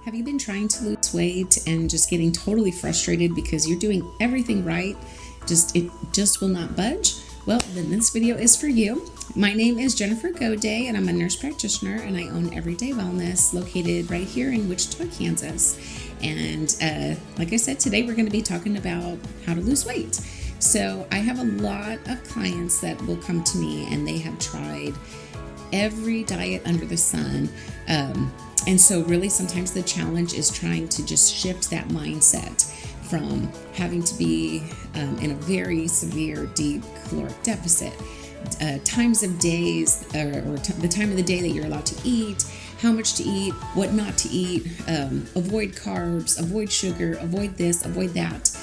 Have you been trying to lose weight and just getting totally frustrated because you're doing everything right, it just will not budge? Well, then this video is for you. My name is Jennifer Gaudet, and I'm a nurse practitioner, and I own Everyday Wellness, located right here in Wichita, Kansas. And like I said, today we're going to be talking about how to lose weight. So I have a lot of clients that will come to me, and they have tried every diet under the sun. And so really sometimes the challenge is trying to just shift that mindset from having to be in a very severe, deep caloric deficit, times of days the time of the day that you're allowed to eat, how much to eat, what not to eat, avoid carbs, avoid sugar, avoid this, avoid that,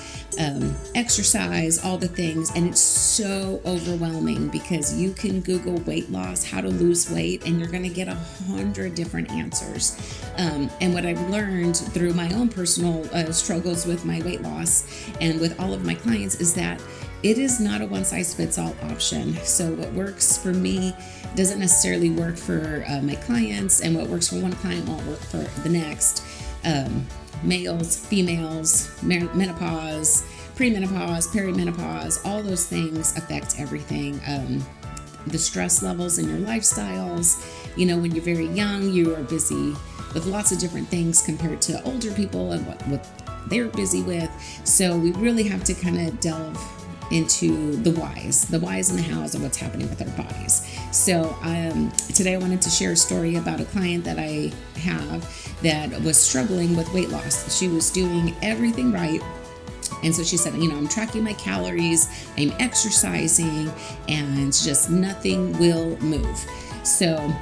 exercise, all the things. And it's so overwhelming because you can Google weight loss, how to lose weight, and you're going to get 100 different answers. And what I've learned through my own personal struggles with my weight loss and with all of my clients is that it is not a one-size-fits-all option. So what works for me doesn't necessarily work for my clients, and what works for one client won't work for the next. Males, females, menopause, premenopause, perimenopause, all those things affect everything. The stress levels in your lifestyles. You know, when you're very young, you are busy with lots of different things compared to older people and what they're busy with. So we really have to kind of delve into the whys and the hows of what's happening with our bodies. So today I wanted to share a story about a client that I have that was struggling with weight loss. She was doing everything right. And so she said, I'm tracking my calories, I'm exercising, and just nothing will move. So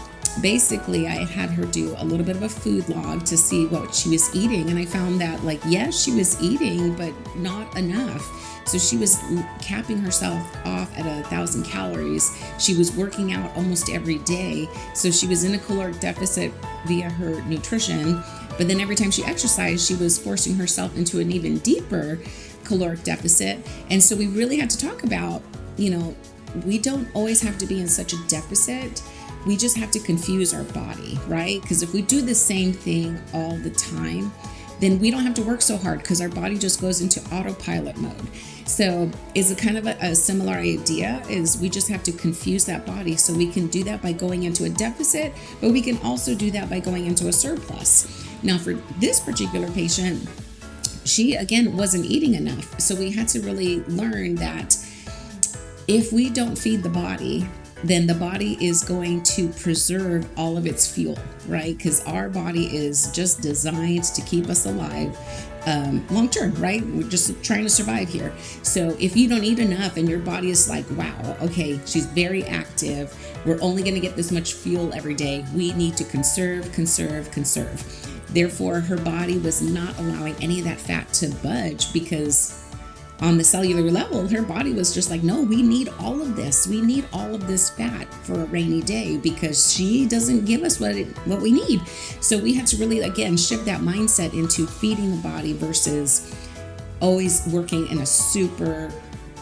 basically, I had her do a little bit of a food log to see what she was eating. And I found that, yes, she was eating, but not enough. So she was capping herself off at 1,000 calories. She was working out almost every day. So she was in a caloric deficit via her nutrition. But then every time she exercised, she was forcing herself into an even deeper caloric deficit. And so we really had to talk about, we don't always have to be in such a deficit. We just have to confuse our body, right? Because if we do the same thing all the time, then we don't have to work so hard because our body just goes into autopilot mode. So it's a kind of a similar idea, is we just have to confuse that body. So we can do that by going into a deficit, but we can also do that by going into a surplus. Now for this particular patient, she again wasn't eating enough. So we had to really learn that if we don't feed the body, then the body is going to preserve all of its fuel, right? Because our body is just designed to keep us alive long term, right? We're just trying to survive here. So if you don't eat enough and your body is like, wow, okay, she's very active, we're only going to get this much fuel every day, we need to conserve. Therefore, her body was not allowing any of that fat to budge, because on the cellular level, her body was just like, no, we need all of this. We need all of this fat for a rainy day because she doesn't give us what we need. So we had to really, again, shift that mindset into feeding the body versus always working in a super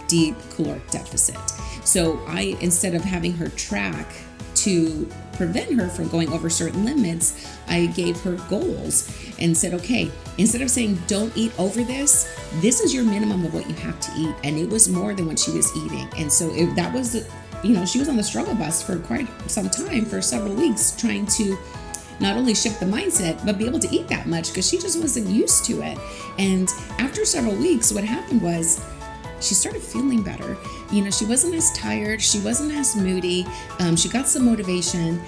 deep caloric deficit. So instead of having her track to prevent her from going over certain limits, I gave her goals and said, okay, instead of saying don't eat over this is your minimum of what you have to eat. And it was more than what she was eating. And so that was, she was on the struggle bus for quite some time, for several weeks, trying to not only shift the mindset, but be able to eat that much because she just wasn't used to it. And after several weeks, what happened was she started feeling better. She wasn't as tired. She wasn't as moody. She got some motivation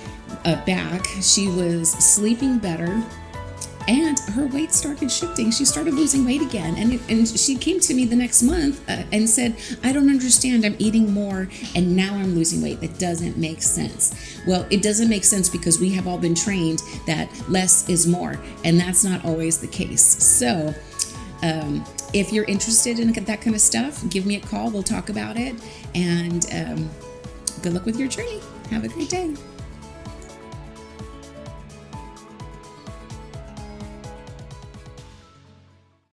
back. She was sleeping better. And her weight started shifting. She started losing weight again. And she came to me the next month and said, I don't understand. I'm eating more and now I'm losing weight. That doesn't make sense. Well, it doesn't make sense because we have all been trained that less is more. And that's not always the case. So if you're interested in that kind of stuff, give me a call. We'll talk about it. And good luck with your journey. Have a great day.